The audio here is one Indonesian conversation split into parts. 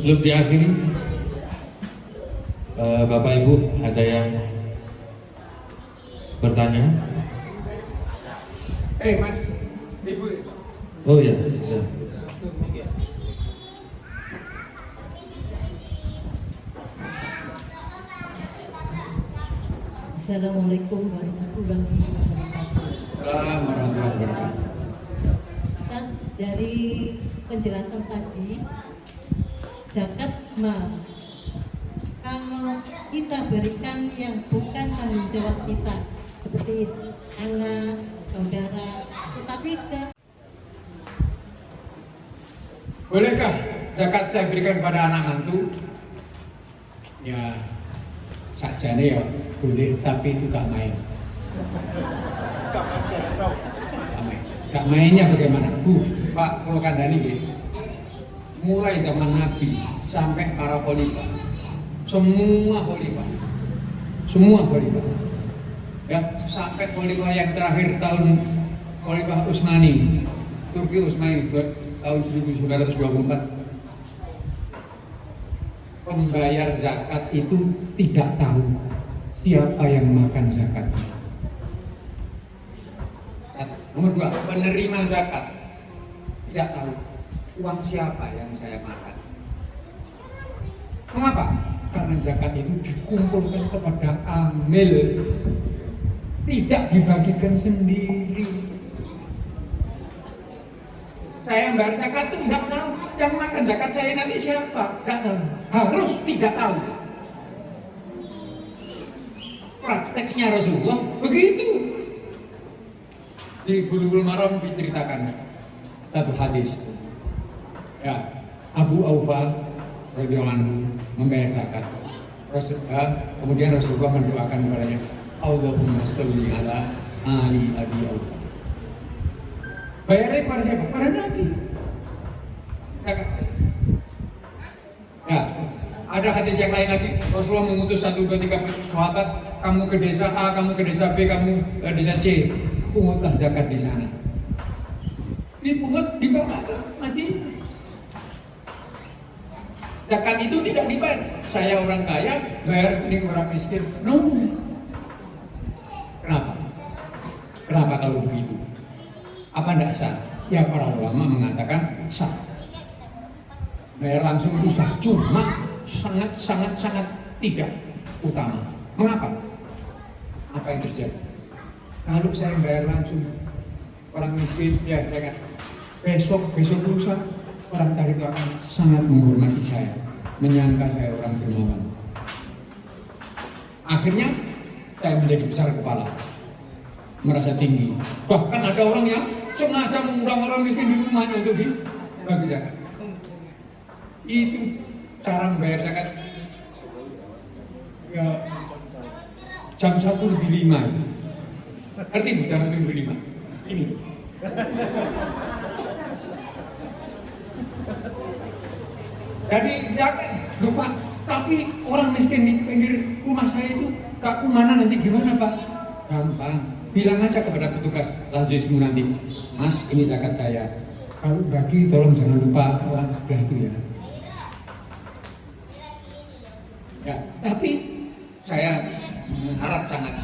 Sebelum diakhiri, Bapak Ibu ada yang bertanya? Mas, Ibu. Oh ya, sudah. Assalamualaikum warahmatullahi wabarakatuh. Assalamualaikum warahmatullahi wabarakatuh. Ustaz, dari penjelasan tadi, zakat mal, kalau kita berikan yang bukan tanggung jawab kita, seperti anak, saudara, tetapi ke Bolehkah zakat saya berikan pada anak mantu? Ya, sakjane ya boleh, tapi itu gak main. Gak mainnya bagaimana? Pak, kalau kandani gitu. Mulai zaman Nabi sampai para khalifah, semua khalifah, ya sampai khalifah yang terakhir tahun Khalifah Utsmani, Turki Utsmani tahun 1924, pembayar zakat itu tidak tahu siapa yang makan zakat. Nomor dua, penerima zakat tidak tahu uang siapa yang saya makan. Mengapa? Karena zakat itu dikumpulkan kepada amil, tidak dibagikan sendiri. Saya yang bayar zakat itu tidak tahu yang makan zakat saya nanti siapa, tidak tahu. Harus tidak tahu. Prakteknya Rasulullah begitu. Di Bulughul Maram diceritakan satu hadis. Ya, Abu Aufal radhiyallahu anhu membayar zakat. Kemudian Rasulullah mendoakan kepadanya, Allahumma sholli ala ali Abi Aufal. Bayarnya kepada siapa? Pada Nabi. Ya, ada hadis yang lain lagi. Rasulullah mengutus 1, 2, 3 sahabat, kamu ke desa A, kamu ke desa B, kamu ke desa C, pungutlah zakat di sana. Dipungut di bawah mati. Zakat itu tidak dibayar. Saya orang kaya, bayar ini orang miskin. No. Kenapa? Kenapa kalau begitu? Apa tidak sah? Ya para ulama mengatakan sah. Bayar langsung itu sah, cuma sangat tidak utama. Mengapa? Apa yang terjadi? Kalau saya bayar langsung, orang miskin ya jangan. Besok lusa orang tadi itu akan sangat menghormati saya, menyangka saya orang dermawan. Akhirnya saya menjadi besar kepala, merasa tinggi. Bahkan ada orang yang sengaja mengundang orang miskin di rumahnya untuk dibagi zakat. Itu cara membayar zakat. Ya, jam 1:05. Ngerti bu, jam 1:05. Ini. Jadi zakat lupa. Tapi orang miskin di pinggir rumah saya itu tak kemana nanti gimana pak? Gampang. Bilang aja kepada petugas lazismu nanti, Mas ini zakat saya. Kalau bagi tolong jangan lupa orang sebelah itu ya. Ya, tapi saya harap sangat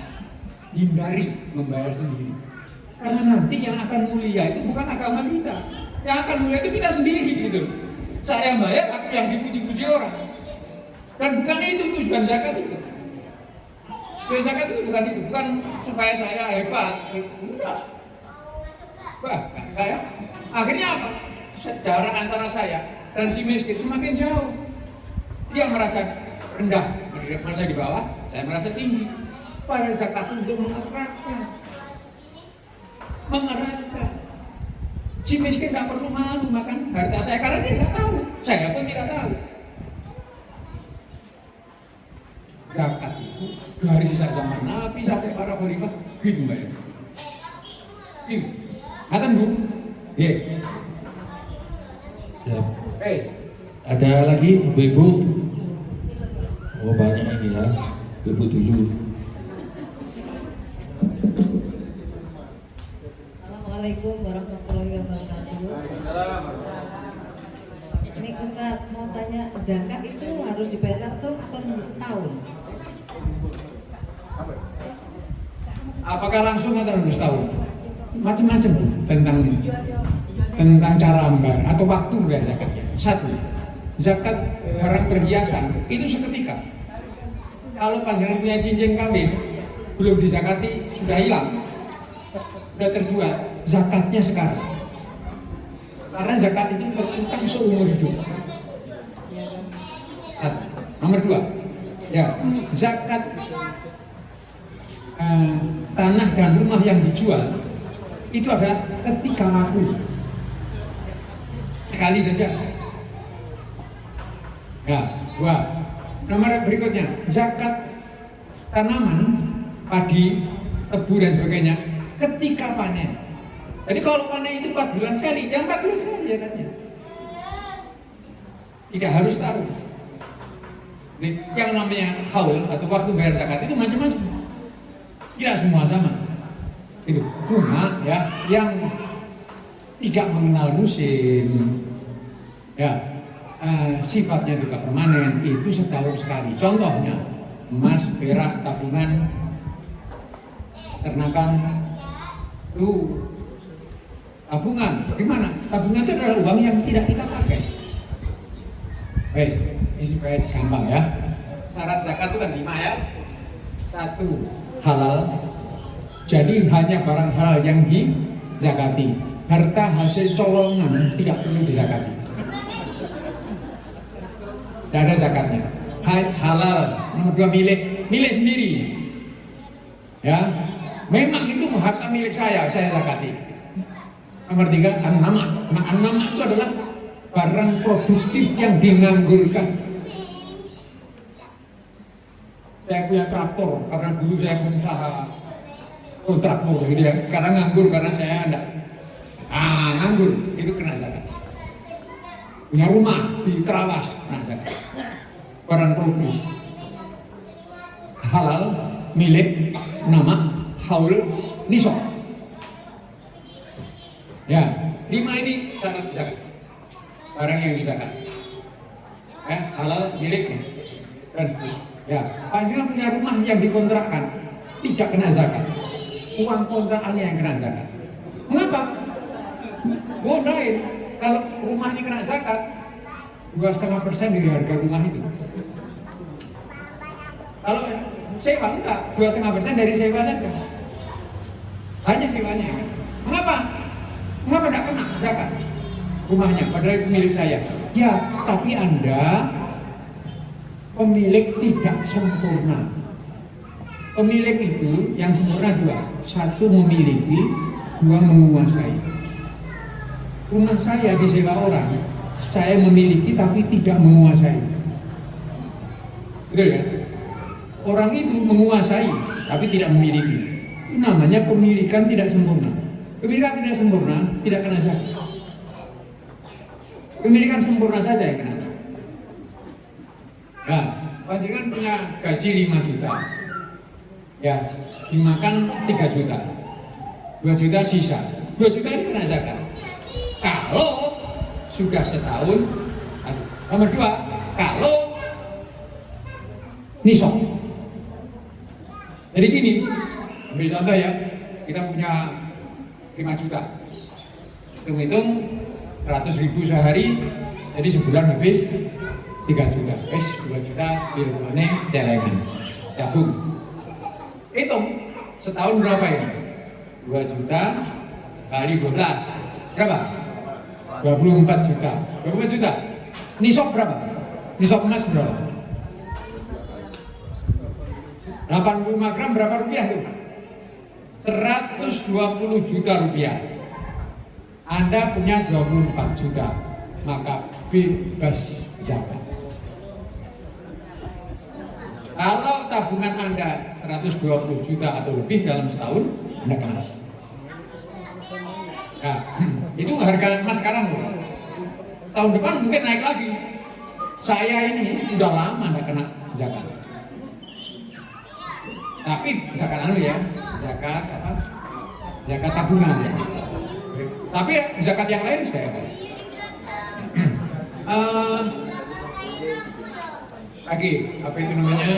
hindari membayar sendiri. Karena nanti yang akan mulia itu bukan agama kita. Yang akan mulia itu kita sendiri gitu. Saya bayar, aku yang dipuji-puji orang. Dan bukan itu tujuan zakat itu. Tujuan zakat itu bukan supaya saya hebat. Enggak. Wah, saya akhirnya apa? Sejarah antara saya dan si miskin semakin jauh. Dia merasa rendah, merasa di bawah, saya merasa tinggi. Pada zakat untuk mengeratkan. Si miskin tidak perlu malu makan harta saya karena dia tidak tahu. Saya pun tidak tahu. Zakat itu dari sisa zaman Nabi sampai para khalifah gitu mbak ya. Gitu. Kata bu? Yes. Ya. Ada lagi ibu-ibu? Oh banyak ini ya. Ibu dulu. Assalamualaikum warahmatullahi wabarakatuh. Ini Ustaz mau tanya, zakat itu harus dibayar langsung atau nunggu setahun? Apakah langsung atau harus setahun? Macam-macam tentang cara membayar atau waktu membayar zakatnya. Satu, zakat barang perhiasan itu seketika. Kalau panjenengan punya cincin kawin belum dizakati, sudah hilang, sudah terjual, zakatnya sekarang. Karena zakat itu terutang seumur hidup. Satu. Nomor dua, ya zakat tanah dan rumah yang dijual itu adalah ketika laku sekali saja. Ya, dua. Nomor berikutnya, zakat tanaman, padi, tebu dan sebagainya ketika panen. Jadi kalau panen itu 4 bulan sekali, ya 4 bulan sekali zakatnya. Tidak harus tahu. Jadi, yang namanya haul atau waktu bayar zakat itu macam-macam. Tidak semua sama. Itu cuma ya yang tidak mengenal musim, ya sifatnya juga permanen, itu setahun sekali. Contohnya emas, perak, tabungan, ternakan, itu tabungan. Gimana? Tabungan itu adalah uang yang tidak kita pakai. Baik, ini supaya gampang ya. Syarat zakat itu kan 5 ya. 1, halal. Jadi hanya barang halal yang dizakati. Harta hasil colongan tidak perlu dizakati. Tidak ada zakatnya. Halal. Nomor 2, milik sendiri. Ya, memang itu harta milik saya zakati. Nomor 3, an-nama. Nah, an-nama itu adalah barang produktif yang dianggurkan. Saya punya traktor karena dulu saya pengusaha kontraktor gitu ya. Karena nganggur karena saya enggak. Nganggur itu kena zakat. Punya rumah di Terawas, kena zakat. Barang produktif halal, milik, nama, haul, nisab. Ya, 5 ini syarat zakat. Barang yang dizakat. Halal, milik, dan ya, panjenengan punya rumah yang dikontrakkan tidak kena zakat. Uang kontrakannya yang kena zakat. Mengapa? Godain. Kalau rumahnya kena zakat, 2,5% dari harga rumah itu. Kalau sewa enggak, 2,5% dari sewa saja. Hanya sewanya. Mengapa? Mengapa tidak kena zakat rumahnya? Padahal itu milik saya. Ya, tapi Anda pemilik tidak sempurna. Pemilik itu yang sempurna 2. 1 memiliki, 2 menguasai. Rumah saya disewa orang, saya memiliki tapi tidak menguasai. Betul ya? Orang itu menguasai tapi tidak memiliki. Itu namanya pemilikan tidak sempurna. Pemilikan tidak sempurna tidak kena zakat. Pemilikan sempurna saja yang kena zakat. Ya, panjenengan punya gaji 5 juta. Ya, dimakan 3 juta. 2 juta sisa. 2 juta ini kena zakat. Kalau sudah setahun. Nomor 2, kalau nisab. Jadi gini, ambil contoh ya, kita punya 5 juta. Hitung-hitung 100.000 sehari, jadi sebulan habis 3 juta. 2 juta bilmane celengan. Cabung. Hitung setahun berapa ini? 2 juta kali 12. Berapa? 24 juta. 24 juta. Nisab berapa? Nisab emas berapa? 85 gram berapa rupiah tuh? 120 juta rupiah. Anda punya 24 juta, maka bebas zakat. Kalau tabungan Anda 120 juta atau lebih dalam setahun, Anda kena. Nah, itu harga emas sekarang loh. Tahun depan mungkin naik lagi. Saya ini sudah lama Anda kena zakat. Tapi zakat anu ya, zakat apa? Zakat tabungan ya. Tapi zakat yang lain saya. lagi apa itu namanya?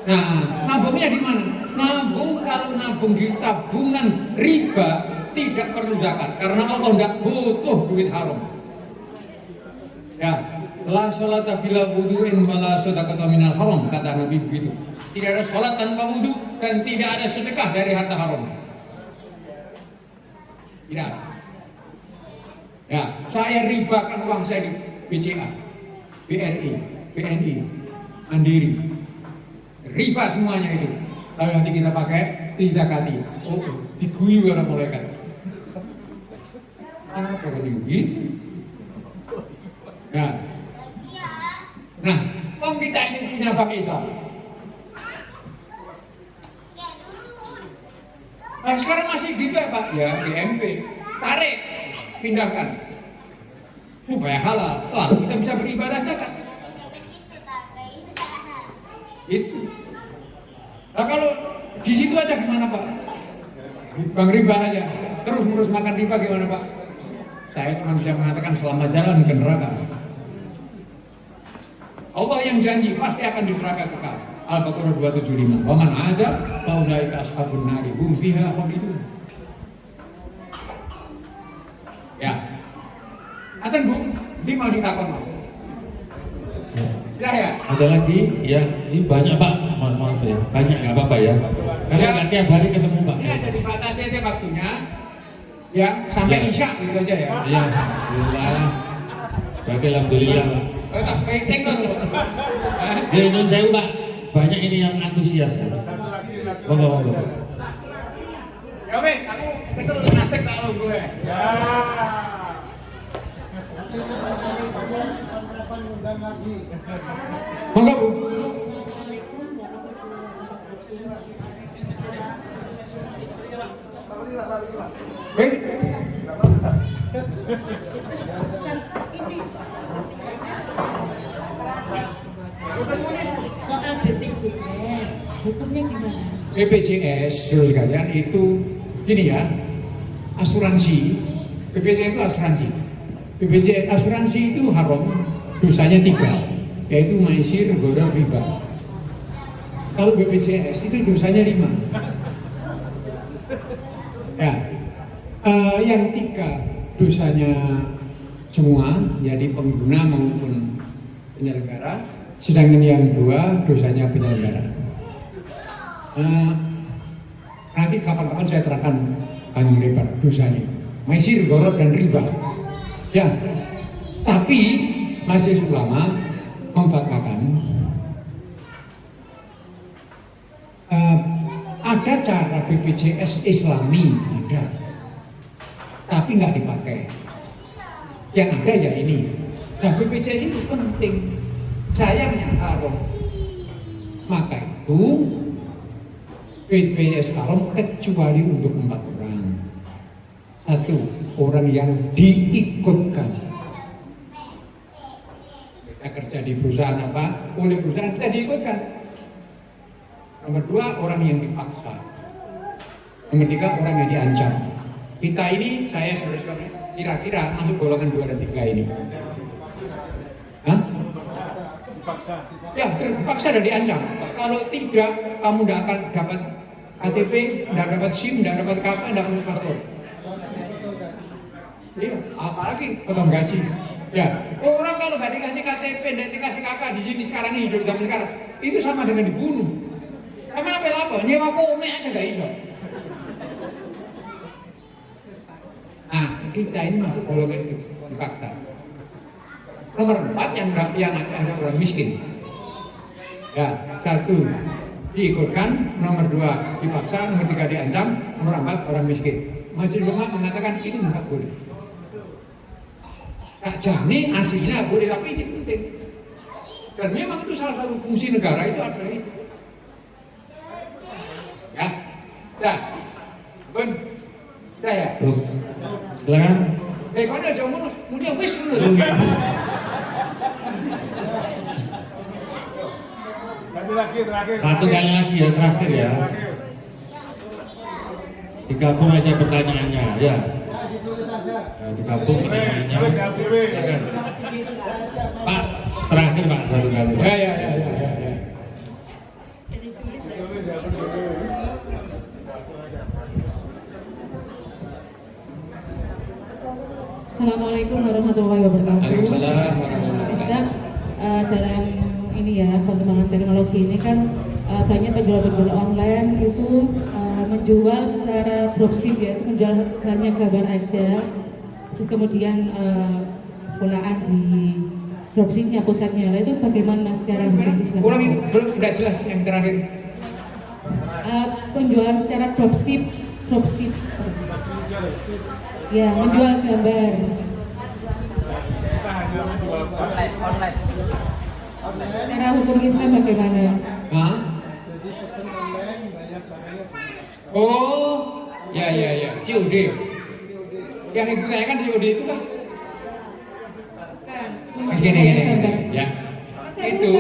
Nah, nabungnya di mana? Nabung, kalau nabung di tabungan riba tidak perlu zakat karena Allah tidak butuh duit haram. Ya, la sholata bila wudu'in wala shadaqata minal haram, kata Nabi begitu. Tidak ada sholat tanpa wudu dan tidak ada sedekah dari harta haram. Tidak. Ya, saya ribakan uang saya di BCA, BRI, BNI, Mandiri. Riba semuanya itu. Lalu nanti kita pakai dizakati. Oh, diguyur orang malaikat. Apa kata diguyur? Nah, uang kita ini punya Bank Islam. Nah, sekarang masih gitu ya Pak? Ya, BMP. Tarik, pindahkan. Supaya halal. Wah, kita bisa beribadah zakat. Itu. Nah, kalau di situ aja gimana Pak? Bang riba aja. Terus ngurus makan riba gimana Pak? Saya cuma bisa mengatakan selamat jalan ke neraka. Allah yang janji pasti akan di neraka kekal. Al-Baqarah 275. Wa man ada faulaika ashabun nari hum fiha khalidun. Ya. Aten Bu, ini mau dikatakan Pak. Ya. Ada lagi? Ya, ini banyak Pak. Maaf ya, banyak nggak apa-apa ya. Karena Ya. nggak tiap hari ketemu Pak. Ini aja dibatasi aja waktunya. Ya, sampai Ya. Isya gitu aja ya. Ya, alhamdulillah. Baik, alhamdulillah Pak. Oh, tak penting loh. Ya, ini saya Pak. Banyak ini yang antusias ya. Monggo. Ya wes, aku kesel nanti kalau gue. Ya. Monggo Bu. Baik. Soal BPJS, hukumnya gimana? BPJS, saudara sekalian, itu gini ya, asuransi. BPJS itu asuransi. BPJS asuransi itu haram, dosanya 3, yaitu maisir, godam, riba. Kalau BPJS itu dosanya 5. Ya, yang 3 dosanya semua, jadi pengguna maupun penyelenggara. Sedangkan yang 2 dosanya penyelenggara. Nanti kapan-kapan saya terangkan panjang lebar dosanya. Maisir, gorot dan riba. Ya, tapi Majelis Ulama memfatwakan ada cara BPJS Islami ada, tapi nggak dipakai. Yang ada ya ini. Nah, BPJS itu penting. Sayangnya haram. Maka itu BPJS haram kecuali untuk 4 orang. 1, orang yang diikutkan. Kita kerja di perusahaan apa? Oleh perusahaan kita diikutkan. Nomor 2, orang yang dipaksa. Nomor 3, orang yang diancam. Kita ini, saya saudara-saudara, kira-kira masuk golongan 2 dan 3 ini. Hah? Ya, terpaksa dan diancam. Kalau tidak, kamu tidak akan dapat KTP, tidak dapat SIM, tidak dapat KK, tidak dapat paspor. Iya, apalagi potong gaji. Ya, orang kalau nggak dikasih KTP dan dikasih KK di sini sekarang ini hidup zaman sekarang, itu sama dengan dibunuh. Emang apa? Nyewa kome aja nggak iso. Nah, kita ini masuk golongan itu dipaksa. Nomor 4 yang ada orang miskin. Ya, 1 diikutkan, nomor 2 dipaksa, nomor 3 diancam, nomor 4 orang miskin. Masih Ulama mengatakan ini enggak boleh. Tak jamin aslinya boleh, tapi ini penting. Dan memang itu salah satu fungsi negara itu adalah itu. Ya, dah, pun saya. Silakan. Kau ada jomblo, punya wis dulu. Satu kali lagi ya, terakhir ya. Digabung aja pertanyaannya ya. Nah, di kampung pertanyaannya. Pak, terakhir Pak satu kali. Pak. Ya. Assalamualaikum warahmatullahi wabarakatuh. Waalaikumsalam warahmatullahi Ustaz, dalam ini ya perkembangan teknologi ini kan banyak penjual-penjual online itu menjual secara dropship ya, itu menjual hanya gambar aja, terus kemudian pulaan di dropshipnya pusatnya. Nah, itu bagaimana secara hukum Islam? Ulangi, belum tidak jelas yang terakhir. Penjualan secara dropship, ya menjual gambar. Secara hukum Islam bagaimana? Hah? Oh, ya. COD. Yang ibu tanyakan COD itu kan? Gini. Ya. Itu.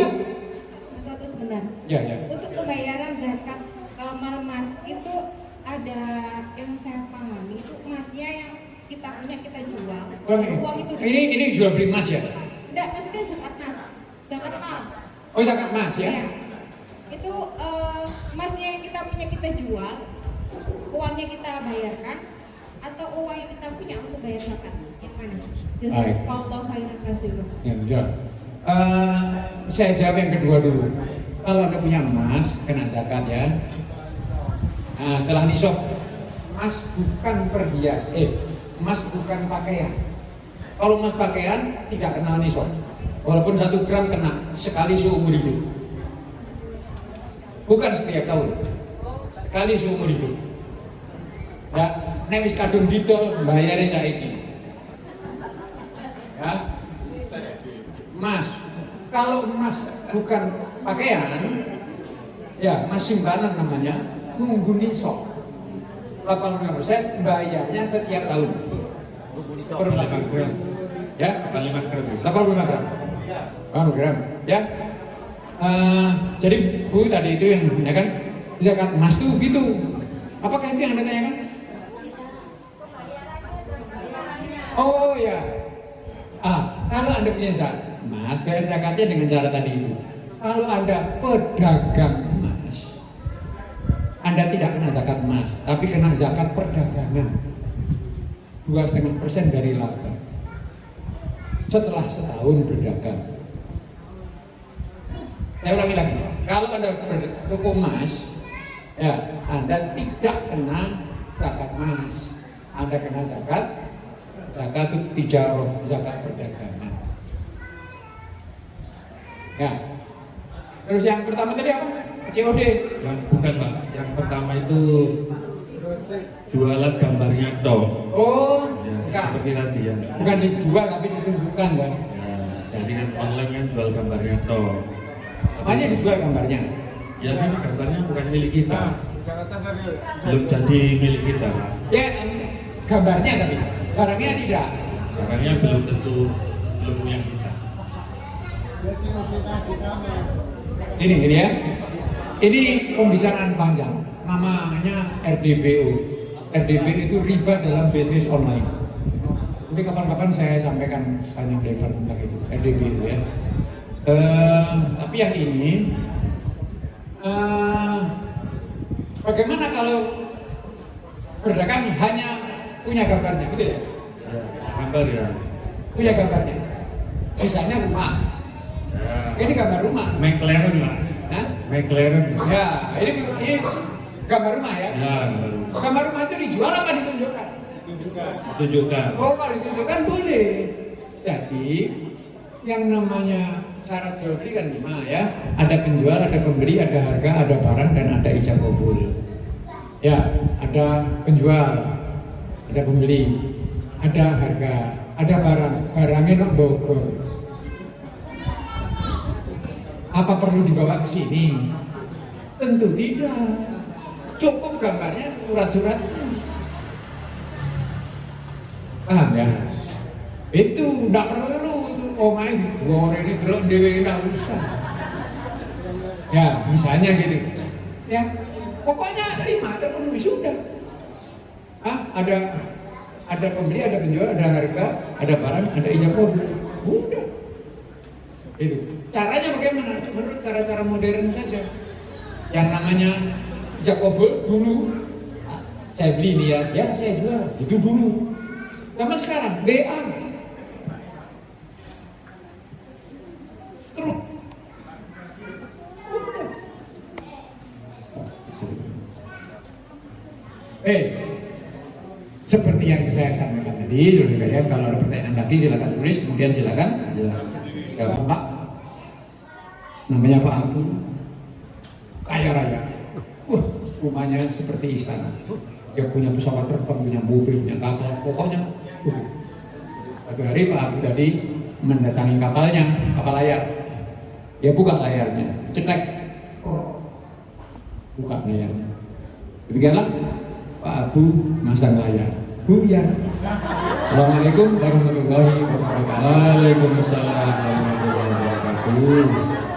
Satu sebentar. Ya. Untuk pembayaran zakat kamar emas itu ada yang saya pahami itu emasnya yang kita punya kita jual. Uang itu Ini jual beli emas ya? enggak, maksudnya zakat emas. Zakat emas. Oh, zakat emas ya? Iya. Itu emasnya yang kita punya kita jual, uangnya kita bayarkan atau uang yang kita punya untuk bayar zakat? Yang mana? Jazakallahu khairan katsiran. Ya. Saya jawab yang kedua dulu. Kalau Anda punya emas, kena zakat ya. Nah, setelah nisab, emas bukan perhias, emas bukan pakaian. Kalau emas pakaian tidak kena nisab, walaupun 1 gram kena sekali seumur hidup. Bukan setiap tahun, sekali seumur hidup. Ya, nek wis kadung didol bayare saiki. Ya, emas. Kalau emas bukan pakaian, ya emas simpanan namanya, nunggu nisab. 80% bayarnya setiap tahun. Per 5 gram. Ya, 5 gram. 85 gram. 85 gram. Ya. Jadi Bu tadi itu yang ya kan zakat emas tuh gitu. Apakah itu yang Anda tanyakan? Oh ya. Kalau Anda punya zakat emas, bayar zakatnya dengan cara tadi itu. Kalau Anda pedagang emas, Anda tidak kena zakat emas, tapi kena zakat perdagangan. 2,5% dari laba. Setelah setahun berdagang. Saya ulangi lagi. Kalau Anda toko emas, ya Anda tidak kena zakat emas. Anda kena zakat tijarah, zakat perdagangan. Ya. Terus yang pertama tadi apa? COD. Yang bukan Pak, yang pertama itu jualan gambarnya toh. Oh, Ya, enggak. seperti tadi ya. Bukan dijual tapi ditunjukkan kan. Ya, jadi kan online kan jual gambarnya toh. Masih dijual gambarnya. Ya kan gambarnya bukan milik kita. Belum jadi milik kita. Ya, gambarnya tapi barangnya tidak. Barangnya belum tentu belum punya kita. Ini ya. Ini pembicaraan panjang. Namanya RDBO. RDB itu riba dalam bisnis online. Nanti kapan-kapan saya sampaikan panjang lebar tentang itu. RDB itu ya. Tapi yang ini bagaimana kalau berdagang hanya punya gambarnya, gitu ya? Ya, gambar ya. Punya gambarnya. Misalnya rumah. Ya. Ini gambar rumah. McLaren Pak. Hah? McLaren. Ya, ini gambar rumah ya. Ya, gambar rumah. Gambar rumah itu dijual apa ditunjukkan? Tunjukkan. Oh, kalau ditunjukkan boleh. Jadi yang namanya syarat jual beli kan 5 ya. Ada penjual, ada pembeli, ada harga, ada barang, dan ada ijab kabul. Ya, ada penjual, ada pembeli, ada harga, ada barang. Barangnya nok Bogor. Apa perlu dibawa ke sini? Tentu tidak. Cukup gambarnya, surat-surat. Paham ya? Itu tidak perlu. Oh main, dua orang ini belum dewe tidak usah. Ya, misalnya gitu. Ya, pokoknya 5 ada penuh sudah. Ada ada pembeli, ada penjual, ada harga, ada barang, ada ijab kabul. Udah. Itu. Caranya bagaimana? Menurut cara-cara modern saja. Yang namanya ijab kabul dulu, saya beli ini ya saya jual. Itu dulu. Sama sekarang BA. Terus. Seperti yang saya sampaikan tadi, kalau ada pertanyaan lagi silakan tulis, kemudian silakan. Ya, Pak. Namanya Pak Abu, kaya raya. Rumahnya seperti istana. Dia punya pesawat terbang, punya mobil, punya kapal, pokoknya. Suatu hari Pak Abu tadi mendatangi kapalnya, kapal layar. Dia buka layarnya, cetek, buka layarnya. Demikianlah Pak Abu masang layar. Buyar. Assalamualaikum warahmatullahi wabarakatuh. Waalaikumsalam warahmatullahi wabarakatuh.